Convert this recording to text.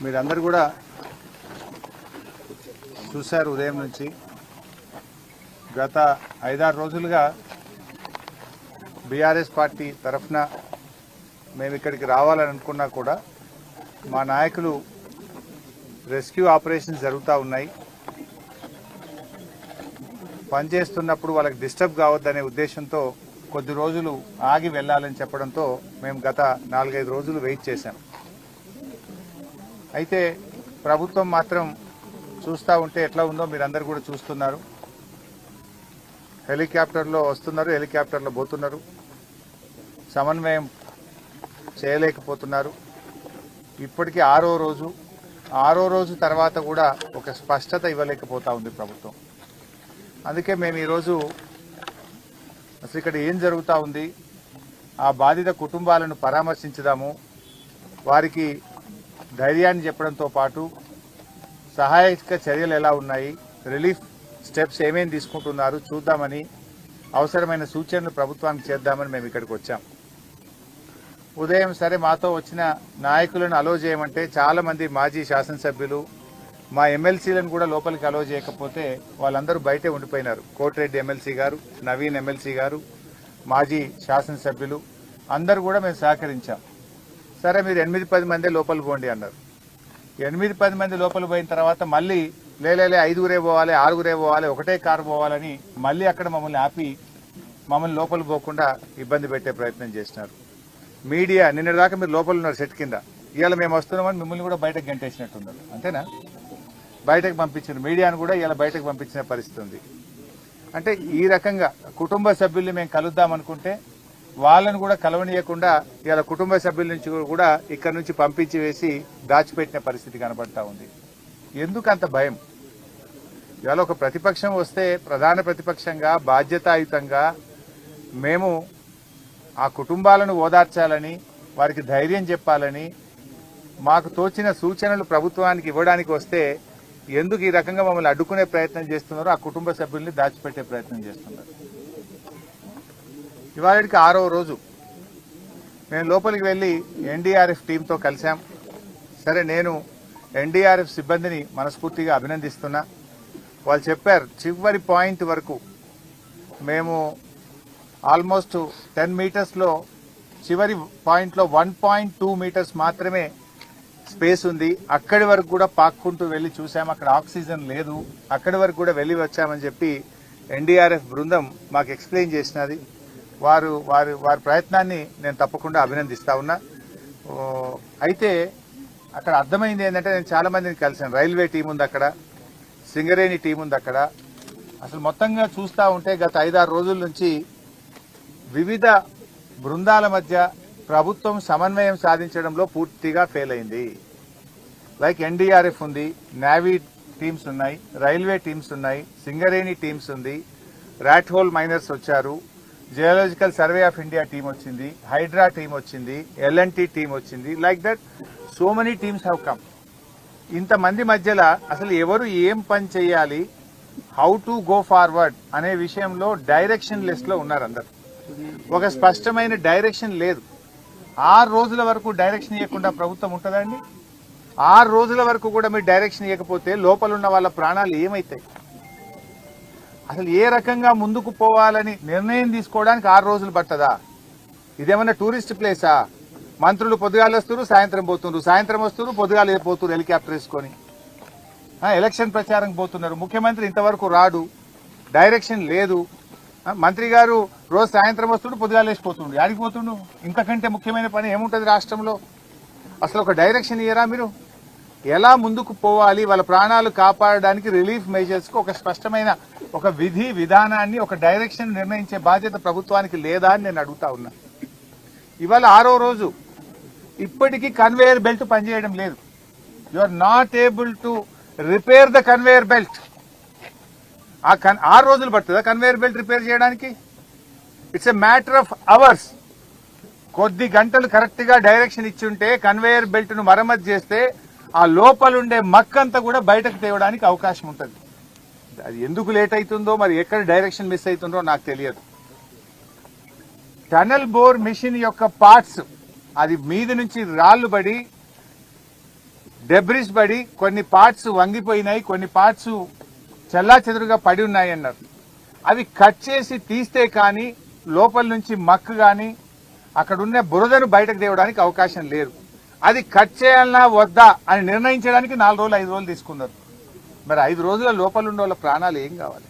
మీరందరూ కూడా చూశారు ఉదయం నుంచి గత 5-6 రోజులుగా బీఆర్ఎస్ పార్టీ తరఫున మేము ఇక్కడికి రావాలని అనుకున్నా కూడా మా నాయకులు రెస్క్యూ ఆపరేషన్స్ జరుగుతూ ఉన్నాయి. పనిచేస్తున్నప్పుడు వాళ్ళకి డిస్టర్బ్ కావద్దనే ఉద్దేశంతో కొద్ది రోజులు ఆగి వెళ్ళాలని చెప్పడంతో మేము గత 4-5 రోజులు వెయిట్ చేశాం. అయితే ప్రభుత్వం మాత్రం చూస్తూ ఉంటే ఎట్లా ఉందో మీరందరూ కూడా చూస్తున్నారు. హెలికాప్టర్లో వస్తున్నారు, హెలికాప్టర్లో పోతున్నారు, సమన్వయం చేయలేకపోతున్నారు. ఇప్పటికీ 6వ రోజు తర్వాత కూడా ఒక స్పష్టత ఇవ్వలేకపోతా ఉంది ప్రభుత్వం. అందుకే మేము ఈరోజు అసలు ఇక్కడ ఏం జరుగుతూ ఉంది, ఆ బాధిత కుటుంబాలను పరామర్శించుదాము, వారికి ధైర్యాన్ని చెప్పడంతో పాటు సహాయక చర్యలు ఎలా ఉన్నాయి, రిలీఫ్ స్టెప్స్ ఏమేమి తీసుకుంటున్నారు చూద్దామని, అవసరమైన సూచనలు ప్రభుత్వానికి చేద్దామని మేము ఇక్కడికి వచ్చాం. ఉదయం సరే మాతో వచ్చిన నాయకులను అలో చేయమంటే చాలామంది మాజీ శాసనసభ్యులు మా ఎమ్మెల్సీలను కూడా లోపలికి అలో చేయకపోతే వాళ్ళందరూ బయటే ఉండిపోయినారు. కోటిరెడ్డి ఎమ్మెల్సీ గారు, నవీన్ ఎమ్మెల్సీ గారు, మాజీ శాసనసభ్యులు అందరూ కూడా మేము సహకరించాం. సరే మీరు 8-10 మందే లోపల పోండి అన్నారు. 8-10 మంది లోపల పోయిన తర్వాత మళ్ళీ లేలే 5గురే పోవాలి, 6గురే పోవాలి, ఒకటే కారు పోవాలని మళ్ళీ అక్కడ మమ్మల్ని ఆపి మమ్మల్ని లోపల పోకుండా ఇబ్బంది పెట్టే ప్రయత్నం చేసినారు. మీడియా నిన్నటిదాకా మీరు లోపల ఉన్నారు సెట్ కింద, ఇవాళ మేము వస్తున్నామని మిమ్మల్ని కూడా బయటకు గంటేసినట్టున్నారు. అంతేనా? బయటకు పంపించిన మీడియాను కూడా ఇలా బయటకు పంపించిన పరిస్థితి ఉంది. అంటే ఈ రకంగా కుటుంబ సభ్యుల్ని మేము కలుద్దామనుకుంటే వాళ్ళను కూడా కలవనీయకుండా ఇలా కుటుంబ సభ్యుల నుంచి కూడా ఇక్కడ నుంచి పంపించి వేసి దాచిపెట్టిన పరిస్థితి కనబడతా ఉంది. ఎందుకు అంత భయం? ఇవాళ ఒక ప్రతిపక్షం వస్తే ప్రధాన ప్రతిపక్షంగా బాధ్యతాయుతంగా మేము ఆ కుటుంబాలను ఓదార్చాలని, వారికి ధైర్యం చెప్పాలని, మాకు తోచిన సూచనలు ప్రభుత్వానికి ఇవ్వడానికి వస్తే ఎందుకు ఈ రకంగా మమ్మల్ని అడ్డుకునే ప్రయత్నం చేస్తున్నారో ఆ కుటుంబ సభ్యుల్ని దాచిపెట్టే ప్రయత్నం చేస్తున్నారు. ఇవాళకి 6వ రోజు మేము లోపలికి వెళ్ళి ఎన్డీఆర్ఎఫ్ టీంతో కలిశాం. సరే నేను ఎన్డీఆర్ఎఫ్ సిబ్బందిని మనస్ఫూర్తిగా అభినందిస్తున్నా. వాళ్ళు చెప్పారు చివరి పాయింట్ వరకు మేము ఆల్మోస్ట్ 10 మీటర్స్లో చివరి పాయింట్లో 1.2 మీటర్స్ మాత్రమే స్పేస్ ఉంది. అక్కడి వరకు కూడా పాక్కుంటూ వెళ్ళి చూసాం, అక్కడ ఆక్సిజన్ లేదు, అక్కడి వరకు కూడా వెళ్ళి వచ్చామని చెప్పి ఎన్డీఆర్ఎఫ్ బృందం మాకు ఎక్స్ప్లెయిన్ చేసినది. వారి ప్రయత్నాన్ని నేను తప్పకుండా అభినందిస్తా ఉన్నా. అయితే అక్కడ అర్థమైంది ఏంటంటే, నేను చాలా మందిని కలిసాను. రైల్వే టీం ఉంది అక్కడ, సింగరేణి టీం ఉంది అక్కడ. అసలు మొత్తంగా చూస్తూ ఉంటే గత 5-6 రోజుల నుంచి వివిధ బృందాల మధ్య ప్రభుత్వం సమన్వయం సాధించడంలో పూర్తిగా ఫెయిల్ అయింది. లైక్ ఎన్డీఆర్ఎఫ్ ఉంది, నేవీ టీమ్స్ ఉన్నాయి, రైల్వే టీమ్స్ ఉన్నాయి, సింగరేణి టీమ్స్ ఉంది, ర్యాట్ హోల్ మైనర్స్ వచ్చారు, geological survey of India team వచ్చింది, హైడ్రా టీం వచ్చింది, ఎల్ఎన్టీ టీం వచ్చింది. Like that so many teams have come. ఇంతమంది మధ్యలో అసలు ఎవరు ఏం పని చేయాలి, హౌ టు గో ఫార్వర్డ్ అనే విషయంలో డైరెక్షన్ లెస్ లో ఉన్నారు అందరు. ఒక స్పష్టమైన డైరెక్షన్ లేదు. 6 రోజుల వరకు డైరెక్షన్ ఇవ్వకుండా ప్రభుత్వం ఉంటుందండి? 6 రోజుల వరకు కూడా మీరు డైరెక్షన్ ఇవ్వకపోతే లోపల ఉన్న వాళ్ళ ప్రాణాలు ఏమైతాయి? అసలు ఏ రకంగా ముందుకు పోవాలని నిర్ణయం తీసుకోవడానికి 6 రోజులు పట్టదా? ఇదేమన్నా టూరిస్ట్ ప్లేసా? మంత్రులు పొద్దుగాలు వస్తున్నారు, సాయంత్రం పోతున్నారు, సాయంత్రం వస్తున్నారు, పొద్దుగాలు పోతున్నారు హెలికాప్టర్ వేసుకొని. ఎలక్షన్ ప్రచారం పోతున్నారు. ముఖ్యమంత్రి ఇంతవరకు రాడు, డైరెక్షన్ లేదు. మంత్రి గారు రోజు సాయంత్రం వస్తుండు, పొద్దుగాలు వేసిపోతుండు. యాడికి పోతుండు? ఇంతకంటే ముఖ్యమైన పని ఏముంటుంది రాష్ట్రంలో? అసలు ఒక డైరెక్షన్ ఇయ్యరా మీరు? ఎలా ముందుకు పోవాలి, వాళ్ళ ప్రాణాలు కాపాడడానికి రిలీఫ్ మెజర్స్ కు ఒక స్పష్టమైన ఒక విధి విధానాన్ని, ఒక డైరెక్షన్ నిర్ణయించే బాధ్యత ప్రభుత్వానికి లేదా అని నేను అడుగుతా ఉన్నా. ఇవాళ 6వ రోజు ఇప్పటికీ కన్వేయర్ బెల్ట్ పనిచేయడం లేదు. You are not able to repair the conveyor belt. 6 రోజులు పడుతుందా కన్వేయర్ బెల్ట్ రిపేర్ చేయడానికి? It's a matter of hours. కొద్ది గంటలు కరెక్ట్ గా డైరెక్షన్ ఇచ్చి ఉంటే కన్వేయర్ బెల్ట్ ను మరమ్మతు చేస్తే ఆ లోపలుండే మక్కంతా కూడా బయటకు తేవడానికి అవకాశం ఉంటుంది. అది ఎందుకు లేట్ అవుతుందో, మరి ఎక్కడ డైరెక్షన్ మిస్ అవుతుందో నాకు తెలియదు. టనల్ బోర్ మిషన్ యొక్క పార్ట్స్ అది మీద నుంచి రాళ్లు పడి డెబ్రిస్ పడి కొన్ని పార్ట్స్ వంగిపోయినాయి, కొన్ని పార్ట్స్ చెల్లా చెదురుగా పడి ఉన్నాయి అన్నారు. అవి కట్ చేసి తీస్తే కానీ లోపల నుంచి మక్కు కానీ అక్కడున్న బురదను బయటకు తేవడానికి అవకాశం లేదు. అది కట్ చేయాలన్నా వద్దా అని నిర్ణయించడానికి 4 రోజులు 5 రోజులు తీసుకున్నారు. మరి 5 రోజుల లోపల ఉండే వాళ్ళ ప్రాణాలు ఏం కావాలి?